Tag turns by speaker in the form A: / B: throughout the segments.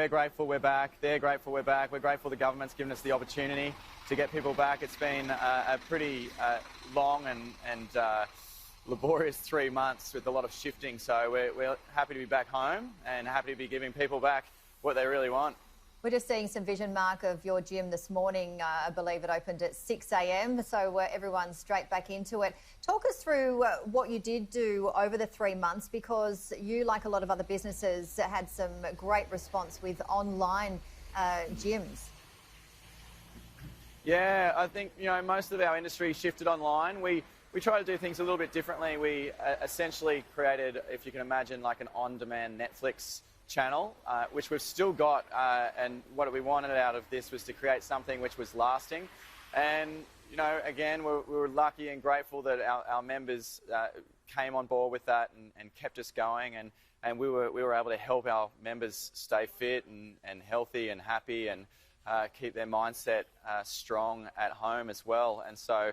A: we're grateful we're back. They're grateful we're back. We're grateful the government's given us the opportunity to get people back. It's been a pretty long and laborious 3 months with a lot of shifting. So we're happy to be back home and happy to be giving people back what they really want.
B: We're just seeing some vision, Mark, of your gym this morning. I believe it opened at 6 a.m, so everyone's straight back into it. Talk us through what you did do over the 3 months, because you, like a lot of other businesses, had some great response with online gyms.
A: Yeah, I think, most of our industry shifted online. We try to do things a little bit differently. We essentially created, if you can imagine, like an on-demand Netflix channel, which we've still got, and what we wanted out of this was to create something which was lasting. And again, we were lucky and grateful that our members came on board with that and kept us going, and we were able to help our members stay fit and healthy and happy, and keep their mindset strong at home as well. And so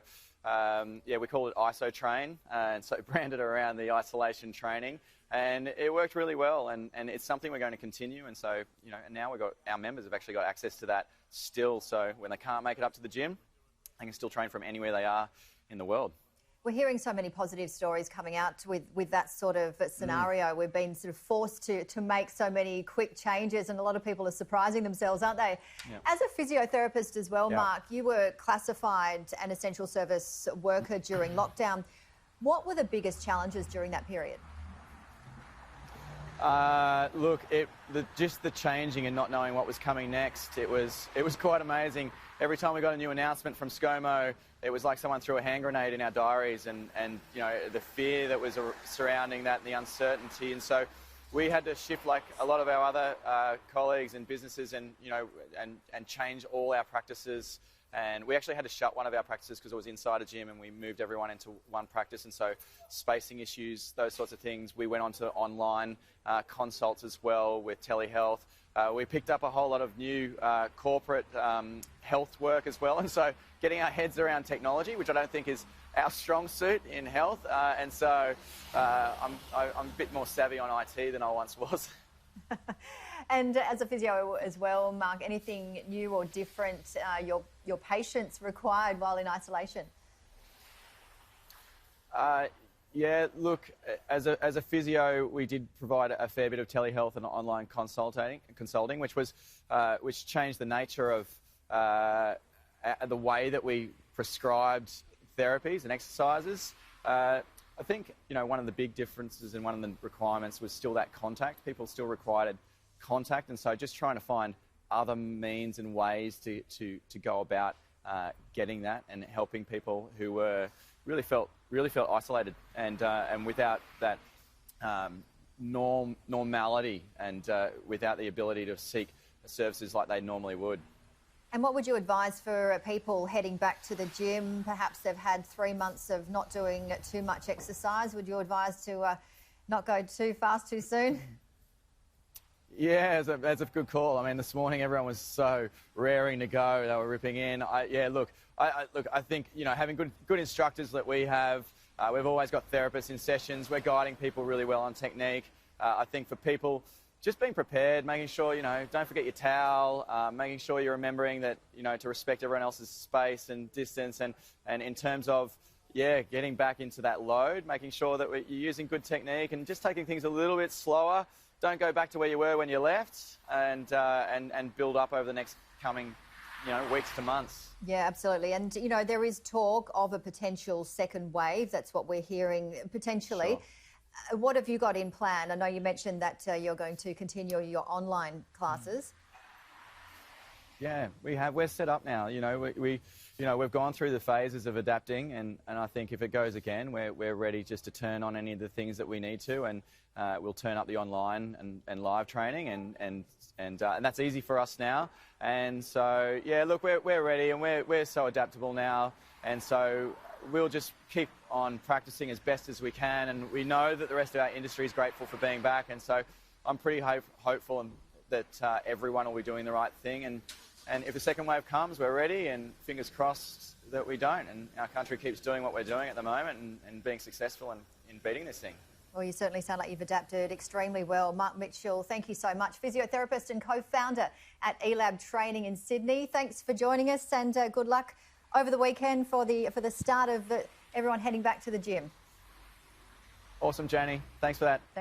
A: we call it ISO Train, and so branded around the isolation training. And it worked really well, and it's something we're going to continue. And so, and now our members have actually got access to that still. So when they can't make it up to the gym, they can still train from anywhere they are in the world.
B: We're hearing so many positive stories coming out with that sort of scenario. We've been sort of forced to make so many quick changes, and a lot of people are surprising themselves, aren't they? Yep. As a physiotherapist as well, Mark, you were classified an essential service worker during lockdown. What were the biggest challenges during that period?
A: Look, just the changing and not knowing what was coming next, it was quite amazing. Every time we got a new announcement from ScoMo, it was like someone threw a hand grenade in our diaries, and the fear that was surrounding that and the uncertainty. And so we had to shift, like a lot of our other colleagues and businesses, and change all our practices. And we actually had to shut one of our practices because it was inside a gym, and we moved everyone into one practice. And so spacing issues, those sorts of things. We went on to online consults as well with telehealth. We picked up a whole lot of new corporate health work as well. And so getting our heads around technology, which I don't think is our strong suit in health. And so I'm a bit more savvy on IT than I once was.
B: And as a physio as well, Mark, anything new or different your patients required while in isolation?
A: Yeah, look, as a physio, we did provide a fair bit of telehealth and online consulting, which changed the nature of the way that we prescribed therapies and exercises. I think one of the big differences and one of the requirements was still that contact. People still required contact, and so just trying to find other means and ways to go about getting that and helping people who were really felt isolated and without that normality, and without the ability to seek services like they normally would.
B: And what would you advise for people heading back to the gym? Perhaps they've had 3 months of not doing too much exercise. Would you advise to not go too fast too soon?
A: Yeah, that's a good call. I mean, this morning everyone was so raring to go. They were ripping in. I think having good instructors that we have. We've always got therapists in sessions. We're guiding people really well on technique. I think for people, just being prepared, making sure, don't forget your towel, making sure you're remembering that, to respect everyone else's space and distance, and in terms of, getting back into that load, making sure that you're using good technique and just taking things a little bit slower. Don't go back to where you were when you left, and build up over the next coming, weeks to months.
B: Yeah, absolutely. And, there is talk of a potential second wave. That's what we're hearing, potentially. Sure. What have you got in plan? I know you mentioned that you're going to continue your online classes.
A: Yeah, we're set up now. We've gone through the phases of adapting, and I think if it goes again, we're ready just to turn on any of the things that we need to, and we'll turn up the online and live training, and that's easy for us now. And so look, we're ready, and we're so adaptable now, and so we'll just keep on practicing as best as we can, and we know that the rest of our industry is grateful for being back, and so I'm pretty hopeful that everyone will be doing the right thing, and if a second wave comes, we're ready, and fingers crossed that we don't, and our country keeps doing what we're doing at the moment and being successful in beating this thing.
B: Well, you certainly sound like you've adapted extremely well. Mark Mitchell, thank you so much. Physiotherapist and co-founder at eLab Training in Sydney. Thanks for joining us, and good luck over the weekend for the start of everyone heading back to the gym.
A: Awesome, Janie. Thanks for that.
B: Thanks.